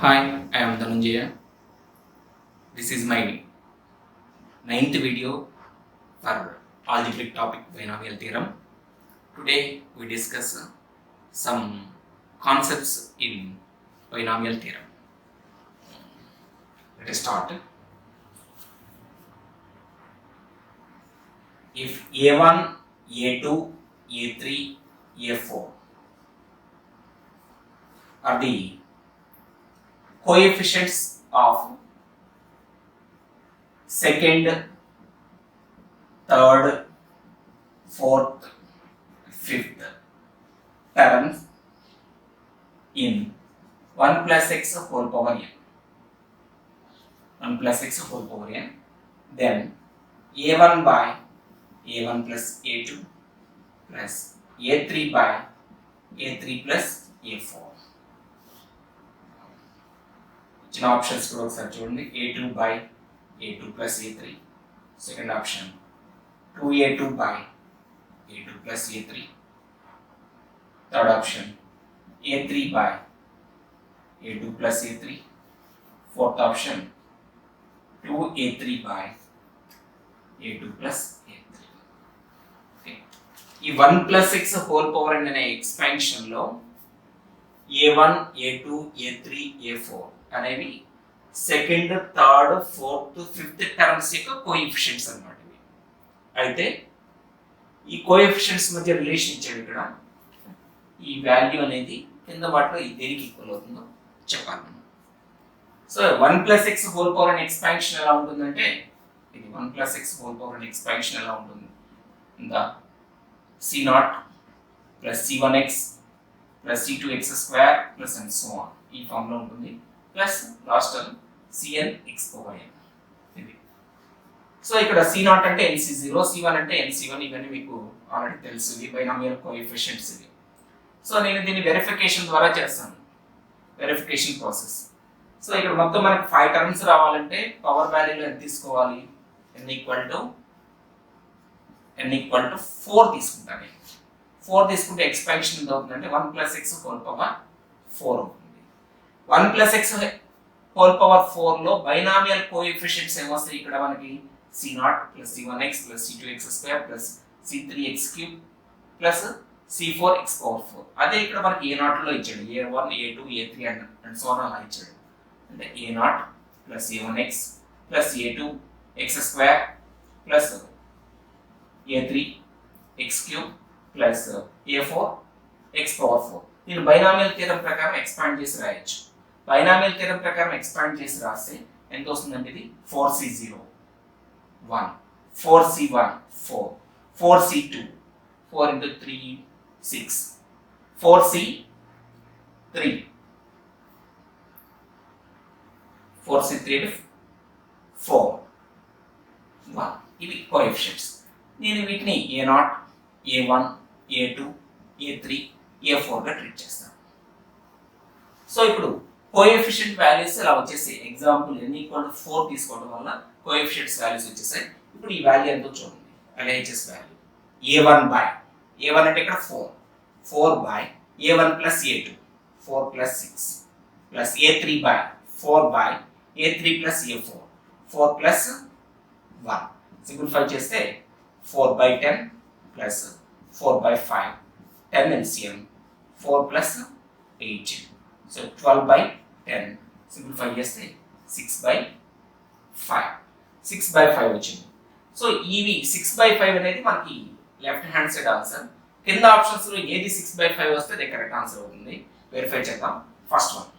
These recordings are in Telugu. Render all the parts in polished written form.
Hi, I am Dhananjaya. This is my ninth video for algebraic topic binomial theorem. Today we discuss some concepts in binomial theorem. Let us start. If A1, A2, A3, A4 are the coefficients of second, third, fourth, fifth terms in 1 plus x whole power n. 1 plus x whole power n. Then a1 by a1 plus a2 plus a3 by a3 plus a4. ఇచ్చిన ఆప్షన్స్ కూడా ఒకసారి చూడండి. a2 by a2 plus a3. Second option 2a2 by a2 plus a3. Third option a3 by a2 plus a3. Fourth option 2a3 by a2 plus a3. Okay. ఈ 1 plus x whole power n అనే ఎక్స్పాన్షన్ లో a1, a2, a3, a4 అనేవి second, third, fourth, fifth terms యొక్క కోఎఫిషియెంట్స్ అన్నమాట. అయితే ఈ కోఎఫిషియెంట్స్ మధ్య రిలేషన్ ఇచ్చాడు ఇక్కడ. ఈ వాల్యూ అనేది కింద వాటిలో దేనికి ఈక్వల్ అవుతుందో చెప్పాలి మనం. So 1 plus X whole power అనే ఎక్స్పాన్షన్ ఎలా ఉంటుందంటే, ఇది 1 ప్లస్ ఎక్స్ హోల్ పవర్ అనే ఎక్స్పాన్షన్ ఎలా ఉంటుంది, ఇంకా c0 plus c1x plus c2x square plus and so on ఈ ఫామ్ లో ఉంటుంది. Plus last term cn x power n. ఇది సో ఇక్కడ c0 అంటే nc0, c1 అంటే nc1. ఇవన్నీ మీకు ఆల్రెడీ తెలుసు, ఇవి బైనామియల్ కోఎఫిషియెంట్స్ ఇవి. సో నేను దీన్ని వెరిఫికేషన్ ద్వారా చేస్తాను, వెరిఫికేషన్ ప్రాసెస్. సో ఇక్కడ మొత్తం మనకి 5 టర్మ్స్ రావాలంటే పవర్ వాల్యూలో ఎంత తీసుకోవాలి, n ఈక్వల్ టు 4 తీసుకుంటాను నేను. 4 తీసుకుంటే ఎక్స్పాన్షన్ ఎంత అవుతుందంటే 1 ప్లస్ ఎక్స్ హోల్ పవర్ 4 అవుతుంది. 1 ప్లస్ ఎక్స్ హోల్ పవర్ 4 లో బైనామియల్ కోఎఫిషియెంట్స్ ఏమొస్తాయి ఇక్కడ మనకి, c0 plus c1x plus c2x square plus c3x cube plus c4x power 4. అదే ఇక్కడ మనకి a0 లో ఇచ్చాడు, a1, a2, a3 and so on అలా ఇచ్చాడు. అంటే a0 plus a1x plus a2x square plus a3x cube plus a4x power 4. నేను బైనామియల్ థియరం ప్రకారం ఎక్స్పాండ్ చేసి రాయొచ్చు. బైనామియల్ థియరం ప్రకారం ఎక్స్పాండ్ చేసి రాస్తే ఎంత వస్తుందంటే ఇది 4c0 1, 4c1 4, 4c2 4 into 3 6, 4c3 4 1. ఇవి కోఎఫిషియెంట్స్. నేను వీటిని a0, a1, a2, a3, a4 గా ట్రీట్ చేస్తాను. సో ఇప్పుడు కోఎఫిషియెంట్ వాల్యూస్ ఇలా వచ్చేసాయి. ఎగ్జాంపుల్ n ఈక్వల్ టు 4 తీసుకోవడం వల్ల కోఎఫిషియెంట్స్ వాల్యూస్ వచ్చేసాయి. ఇప్పుడు ఈ వాల్యూ ఎంతో చూడండి, LHS value a1 by a1 అంటే ఇక్కడ 4 by a1 plus a2 4 plus 6 plus a3 by 4 by a3 plus a4 4 plus 1. Simplify చేస్తే 4 by 10 plus 4 by 5 10 LCM 4 plus 8. So 12 by 10 simplify చేస్తే 6 బై 5 6 బై 5 వచ్చింది. సో ఇవి 6 బై 5 అనేది మనకి లెఫ్ట్ హ్యాండ్ సైడ్ ఆన్సర్. కింద ఆప్షన్స్ లో ఏది 6 బై 5 వస్తే అది కరెక్ట్ ఆన్సర్ అవుతుంది. వెరిఫై చేద్దాం. First one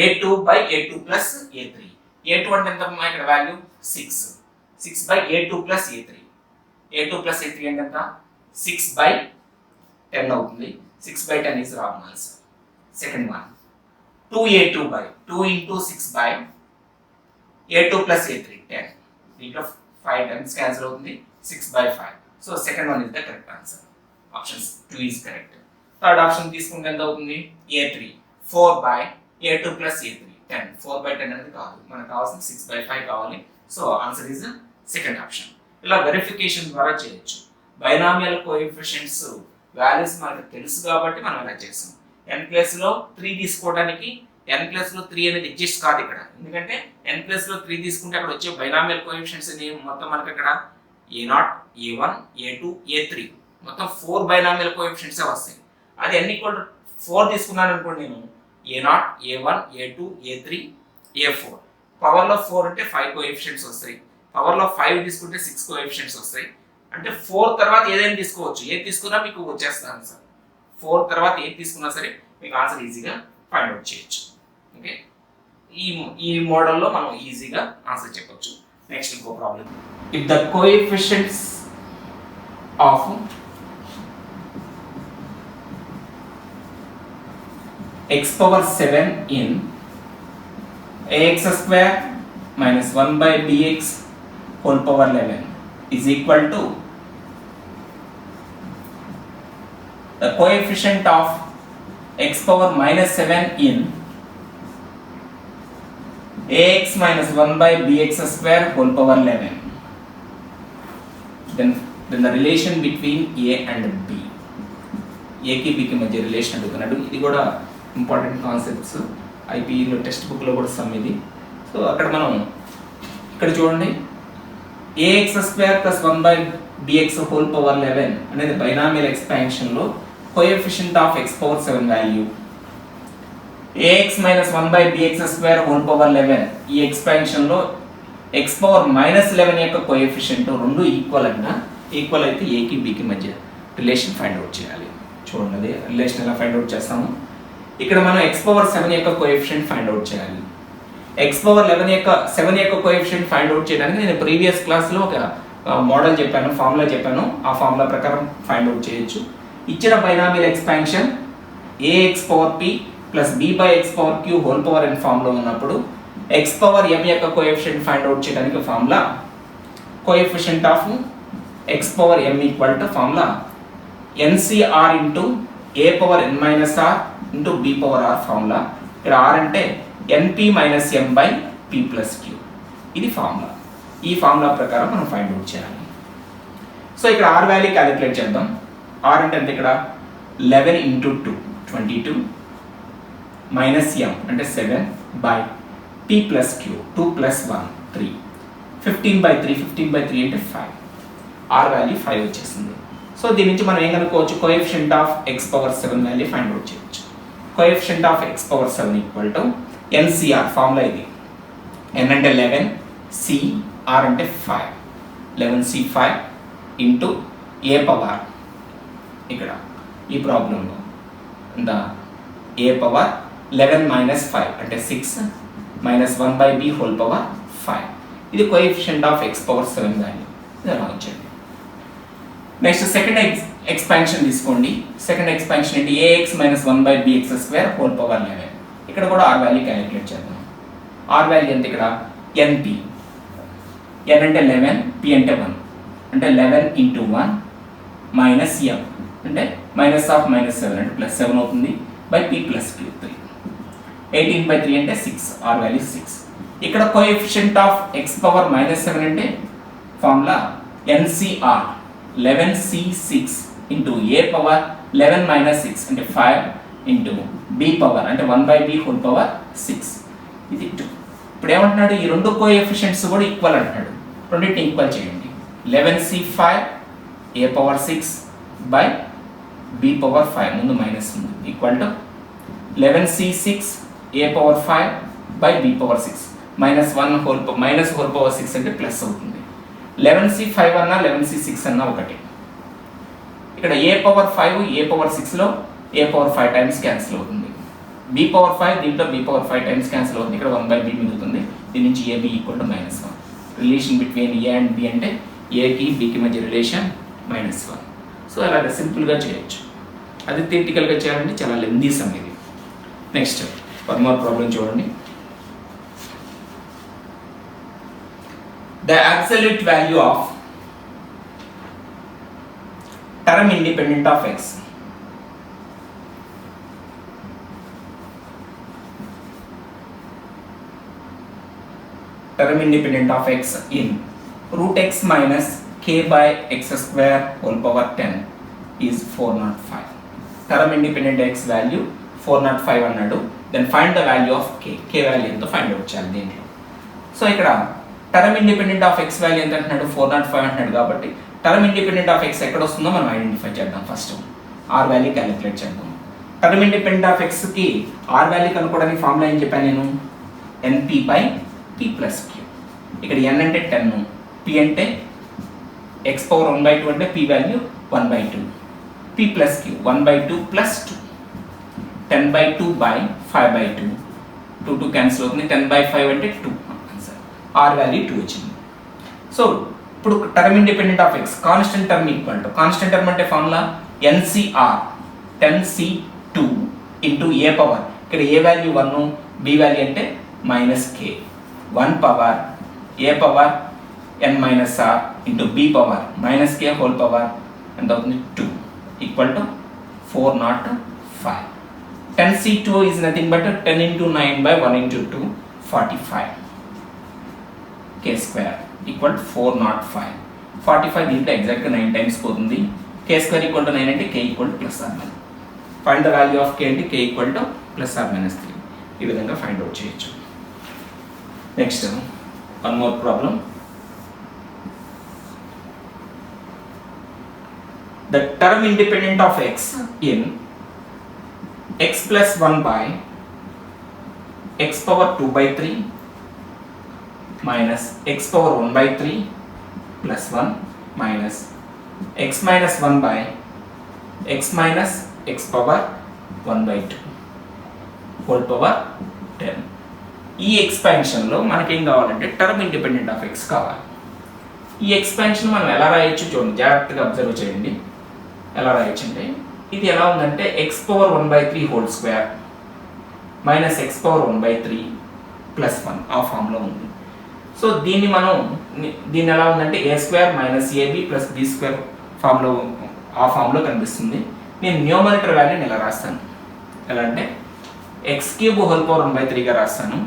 a2 by a2 plus a3. a2 అంటే ఎంత ఇక్కడ value 6 by a2 plus a3. a2 plus a3 అంటే ఎంత 6 బై 10 అవుతుంది. 6 by 10 is wrong answer. Second one 2a2 by 2 into 6 by a2 plus a3 10. దీంట్లో 5 టైమ్స్ క్యాన్సిల్ అవుతుంది. 6 by 5. So second one is the correct answer. Option 2 is correct. Third option తీసుకుంటే ఎంత అవుతుంది, a3 4 by a2 plus a3 10. 4 by 10 అనేది కాదు, మనకు కావాల్సింది 6 బై 5 కావాలి. So answer is second option. ఇలా వెరిఫికేషన్ ద్వారా చేయొచ్చు. బైనామియల్ కోఎఫిషియెంట్స్ వాల్యూస్ మనకు తెలుసు కాబట్టి మనం ఇలా చేసాం. n ప్లేస్ లో 3 తీసుకోవడానికి n ప్లస్ లో 3 అనేది ఎగ్జిస్ట్ కాదు ఇక్కడ. ఎందుకంటే n ప్లస్ లో 3 తీసుకుంటే అక్కడ వచ్చే బైనామియల్ కోఎఫిషియెంట్స్ మొత్తం మనకి ఇక్కడ a0, a1, a2, a3 మొత్తం 4 బైనామియల్ కోఎఫిషియెంట్స్ వస్తాయి. అది n ఈక్వల్ టు 4 తీసుకున్నాను అనుకోండి, నేను a0, a1, a2, a3, a4 power లో 4 అంటే 5 కోఎఫిషియెంట్స్ వస్తాయి. పవర్ లో 5 తీసుకుంటే 6 కోఎఫిషియెంట్స్ వస్తాయి. అంటే 4 తర్వాత ఏదైనా తీసుకోవచ్చు, ఏది తీసుకున్నా మీకు వచ్చేస్తుంది ఆన్సర్. 4 తర్వాత ఏది తీసుకున్నా సరే మీకు ఆన్సర్ ఈజీగా ఫైండ్ అవుట్ చేయొచ్చు. ఓకే, ఈ మోడల్లో మనం ఈజీగా ఆన్సర్ చెప్పొచ్చు. నెక్స్ట్ ఇంకో problem. If the coefficients of x power 7 in ax square minus 1 by bx whole power 11 is equal to the coefficient of x power minus 7 in ax minus 1 by bx square whole power 11. Then the relation between a and b. a కి b కి మధ్య రిలేషన్ అడుగుతున్నాడు. ఇది కూడా ఇంపార్టెంట్ కాన్సెప్ట్స్, ఐపీఈలో టెక్స్ట్ బుక్లో కూడా సమ్ ఇది. సో అక్కడ మనం ఇక్కడ చూడండి, a x square plus 1 by b x whole power 11 అనేది బైనామియల్ ఎక్స్పాన్షన్లో coefficient of x power 7 value, a x minus 1 by b x square whole power 11 ఈ ఎక్స్పాన్షన్లో x పవర్ మైనస్ 11 యొక్క కోఎఫిషియంట్ రెండు ఈక్వల్ అయినా, ఈక్వల్ అయితే ఏకి బికి మధ్య రిలేషన్ ఫైండ్ అవుట్ చేయాలి. చూడండి అది రిలేషన్ ఎలా ఫైండ్ అవుట్ చేస్తాము. ఇక్కడ మనం x పవర్ 7 యొక్క కోఎఫిషియంట్ ఫైండ్ అవుట్ చేయాలి. x పవర్ 11 యొక్క 7 యొక్క కోఎఫిషియంట్ ఫైండ్ అవుట్ చేయడానికి నేను ప్రీవియస్ క్లాస్లో ఒక మోడల్ చెప్పాను, ఫార్ములా చెప్పాను. ఆ ఫార్ములా ప్రకారం ఫైండ్ అవుట్ చేయొచ్చు. ఇచ్చిన binomial expansion ax power p plus b by x power q whole power n ఫామ్లో ఉన్నప్పుడు x పవర్ m యొక్క కోఎఫిషియంట్ ఫైండ్ అవుట్ చేయడానికి formula coefficient of x power m equal to formula ncr into a power n minus r into b power r formula. ఇక్కడ r అంటే np minus m by p plus q. ఇది ఫార్ములా. ఈ ఫార్ములా ప్రకారం మనం ఫైండ్ అవుట్ చేయాలి. సో ఇక్కడ r వాల్యూ క్యాలిక్యులేట్ చేద్దాం. r అంటే ఎంత ఇక్కడ 11 ఇంటూ 2 22 మైనస్ m అంటే 7 by p plus q 2 plus 1 3 15 by 3 అంటే 5. r వాల్యూ 5 వచ్చేసింది. సో దీని నుంచి మనం ఏం కనుక్కోవచ్చు, coefficient of x power 7 value find out చేయొచ్చు. Coefficient of x power 7 equal to NCR formula ఇది. n అంటే 11, c r అంటే 5, 11c5 ఇంటూ a పవర్, ఇక్కడ ఈ ప్రాబ్లంలో ఎంత a పవర్ 11 మైనస్ 5 అంటే 6 minus 1 by b whole power 5. ఇది coefficient of x power 7 value. ఇది అలా ఉంచండి. నెక్స్ట్ సెకండ్ ఎక్స్పాన్షన్ తీసుకోండి. సెకండ్ ఎక్స్పాన్షన్ ఏంటి, ax minus 1 by bx square whole power 11. ఇక్కడ కూడా r వాల్యూ క్యాలిక్యులేట్ చేద్దాం. r వాల్యూ ఎంత ఇక్కడ np, n అంటే 11, p అంటే 1 అంటే 11 ఇంటూ 1 మైనస్ m అంటే మైనస్ ఆఫ్ మైనస్ 7 అంటే ప్లస్ 7 అవుతుంది by p plus q 3. 18 by 3 అంటే 6, r వాల్యూ 6. ఇక్కడ coefficient of x power minus 7 అంటే formula ncr 11c6 into a power 11 minus 6 అంటే 5 ఇంటూ b పవర్ అంటే 1 బై b హోల్ పవర్ 6. ఇది 2. ఇప్పుడు ఏమంటున్నాడు, ఈ రెండు కోఎఫిషియంట్స్ కూడా ఈక్వల్ అంటున్నాడు. రెండింటిని ఈక్వల్ చేయండి. 11c5 a power 6 by b power 5 ముందు మైనస్ ఉంది equal to 11c6 a power 5 by b power 6 minus 1 whole minus hole power 6 అంటే ప్లస్ అవుతుంది. 11c5 అన్నా 11c6 అన్నా ఒకటి. ఇక్కడ a పవర్ 5 a పవర్ 6లో a పవర్ 5 టైమ్స్ క్యాన్సిల్ అవుతుంది. b పవర్ 5 దీంట్లో b పవర్ 5 టైమ్స్ క్యాన్సిల్ అవుతుంది. ఇక్కడ 1 బై b మిగులుతుంది. దీని నుంచి ab equal to -1. Relation between a and b అంటే a కి b కి మధ్య రిలేషన్ -1. సో అలాగే సింపుల్గా చేయొచ్చు. అది థియరిటికల్గా చేయాలంటే చాలా లెందీ సమ్ ఇది. నెక్స్ట్ వన్ మోర్ ప్రాబ్లం చూడండి. The absolute value of term independent of x term independent of x in root x minus k by x square whole power 10 is 405. Term independent x value 405 అన్నాడు. Then find the value of k. K value ఎంతో ఫైండ్ అవుట్ చేయాలి దీంట్లో. సో ఇక్కడ term independent of x value ఎంత అంటున్నాడు, 405 అంటున్నాడు కాబట్టి టర్మ్ ఇండిపెండెంట్ ఆఫ్ ఎక్స్ ఎక్కడ వస్తుందో మనం ఐడెంటిఫై చేద్దాం. ఫస్ట్ ఆర్ వాల్యూ క్యాలిక్యులేట్ చేద్దాం. టర్మ్ ఇండిపెండెంట్ ఆఫ్ ఎక్స్కి ఆర్ వాల్యూ కనుక్కోవడానికి ఫార్ములా ఏం చెప్పాను నేను, n p by p plus q. ఇక్కడ ఎన్ అంటే 10, పి అంటే ఎక్స్ పవర్ 1/2 అంటే p value 1/2, p plus q 1/2 plus 2, 10/2 by 5/2, 2 cancel అవుతుంది, 10/5 అంటే 2 ఆన్సర్. ఆర్ వాల్యూ 2 వచ్చింది. సో ఇప్పుడు term independent of x constant term equal to, constant term అంటే formula nCr 10c2 into a power, ఇక్కడ ఏ వాల్యూ 1, బి వాల్యూ అంటే minus k, 1 power a power n minus r into b power minus k whole power ఎంత అవుతుంది 2 equal to 405. 10c2 is nothing but 10 into 9 by 1 into 2, 45. k square equal to 405. 45 దీంట్లో ఎగ్జాక్ట్గా 9 టైమ్స్ పోతుంది. k square equal to 9 అంటే k equal to plus or minus. Find the value of k అంటే k equal to plus or minus 3. ఈ విధంగా ఫైండ్ అవుట్ చేయొచ్చు. Next one more problem. The term independent of x in x plus 1 by x power 2/3 minus x power 1/3 plus 1 minus x minus 1 by x minus x power 1/2 whole power 10. ఈ ఎక్స్పాన్షన్లో మనకేం కావాలంటే టర్మ్ ఇండిపెండెంట్ ఆఫ్ ఎక్స్ కావాలి. ఈ ఎక్స్పాన్షన్ మనం ఎలా రాయొచ్చు చూడండి, జాగ్రత్తగా అబ్జర్వ్ చేయండి. ఎలా రాయొచ్చు అంటే ఇది ఎలా ఉందంటే x power 1/3 whole square minus x power 1/3 plus 1 ఆ ఫామ్లో ఉంది. సో దీన్ని ఎలా ఉందంటే a square minus a b plus b square ఫామ్లో ఆ ఫామ్లో కనిపిస్తుంది. నేను న్యూమరేటర్ వాల్యూని ఎలా రాస్తాను, ఎలా అంటే ఎక్స్ క్యూబ్ హోల్ పవర్ 1/3గా రాస్తాను,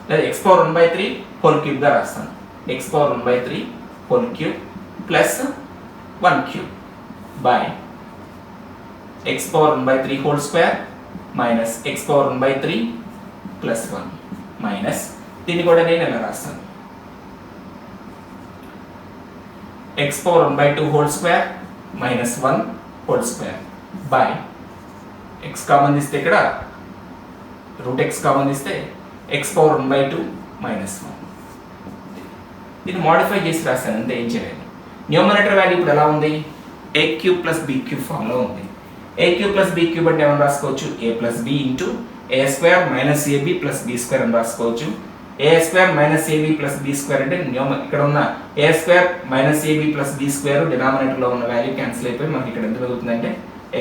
లేదా ఎక్స్ పవర్ 1/3 హోల్ క్యూబ్గా రాస్తాను. X power 1/3 whole cube plus 1 cube by x power 1/3 whole square minus x power 1/3 plus 1 minus దీన్ని కూడా నేను ఎలా రాస్తాను, x power 1/2 whole square minus 1 whole square by x common తీస్తే ఇక్కడ రూట్ x కామన్ తీస్తే x power 1/2 minus 1. దీన్ని మోడిఫై చేసి రాస్తాను అంతే, ఏం చేయలేదు. న్యూమరేటర్ వాల్యూ ఇప్పుడు ఎలా ఉంది, a cube plus b cube ఫామ్లో ఉంది. a cube plus b cube అంటే ఏమని రాసుకోవచ్చు, a ప్లస్ b into a square minus ab plus b square అని రాసుకోవచ్చు. a square minus ab plus b square అంటే ఇక్కడ ఉన్న a square minus ab plus b square డినామినేటర్లో ఉన్న వాల్యూ క్యాన్సిల్ అయిపోయి మనకి ఇక్కడ ఎంత మిగులుతుంది అంటే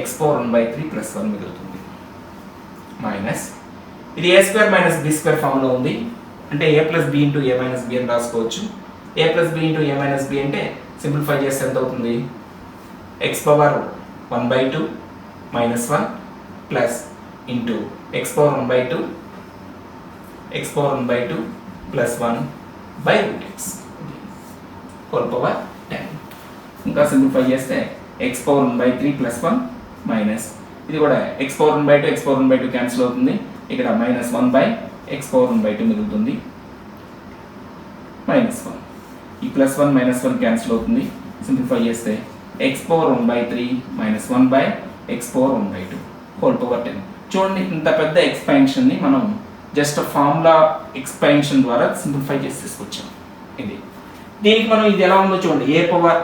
x పవర్ 1/3 ప్లస్ 1 మిగులుతుంది. మైనస్ ఇది a square minus b square ఫామ్లో ఉంది అంటే a ప్లస్ b into a minus b అని రాసుకోవచ్చు. a ప్లస్ b into a minus b అంటే సింప్లిఫై చేస్తే ఎంత అవుతుంది, x power 1/2 minus 1 plus into x power 1/2 plus 1 by root x whole power 10. ఇంకా సింప్లిఫై చేస్తే x power 1/3 plus 1 minus ఇది కూడా x power 1/2 క్యాన్సిల్ అవుతుంది, ఇక్కడ minus 1 by x power 1/2 మిగులుతుంది minus 1. ఈ ప్లస్ 1 minus 1 క్యాన్సిల్ అవుతుంది, సింప్లిఫై చేస్తే x power 1/3 minus 1 by x power 1/2 whole power 10. చూడండి ఇంత పెద్ద ఎక్స్పాన్షన్ని మనం జస్ట్ ఫార్ములా ఎక్స్పాన్షన్ ద్వారా సింప్లిఫై చేసి తీసుకొచ్చాం. ఇది దీనికి మనం ఇది ఎలా ఉందో చూడండి, a power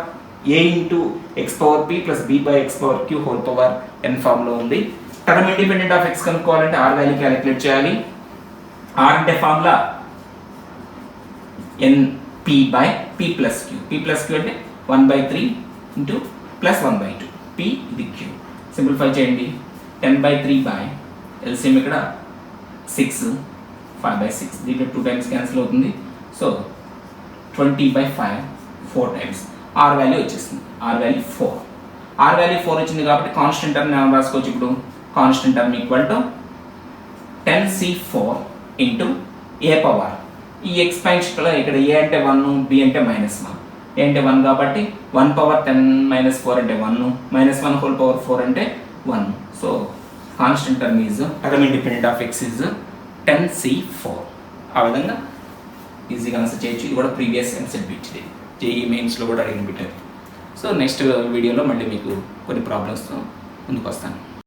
a into x power p plus b by x power q whole power n ఫామ్లో ఉంది. టర్మ్ ఇండిపెండెంట్ ఆఫ్ ఎక్స్ కనుక్కోవాలంటే ఆర్ వాల్యూ క్యాలిక్యులేట్ చేయాలి. ఆర్ అంటే formula n p by p plus q. P plus q అంటే 1/3 ఇంటూ ప్లస్ 1/2 పి ఇది క్యూ. సింప్లిఫై చేయండి, 10/3 బై ఎల్సిఎం ఇక్కడ 6 5/6 దీంట్లో 2 టైమ్స్ క్యాన్సిల్ అవుతుంది. సో 20/5 4 టైమ్స్ ఆర్ వాల్యూ వచ్చేస్తుంది. R value 4. ఆర్ వాల్యూ 4 వచ్చింది కాబట్టి కాన్స్టెంట్ టర్మ్ ఏమైనా రాసుకోవచ్చు. ఇప్పుడు constant term equal to 10c4 into a power ఈ ఎక్స్పాన్షన్లో ఇక్కడ ఏ అంటే 1 బి అంటే -1. ఏ అంటే 1 కాబట్టి 1 పవర్ 10 - 4 అంటే 1 -1 హోల్ పవర్ 4 అంటే 1. So constant term is term independent of X is 10C4 ఆ విధంగా ఈజీగా ఆన్సర్ చేయొచ్చు. ఇది కూడా ప్రీవియస్ ఆన్సర్ బిట్, ఇది జేఈ మెయిన్స్లో కూడా అడిగిన బిట్. సో నెక్స్ట్ వీడియోలో మళ్ళీ మీకు కొన్ని ప్రాబ్లమ్స్తో ముందుకు వస్తాను.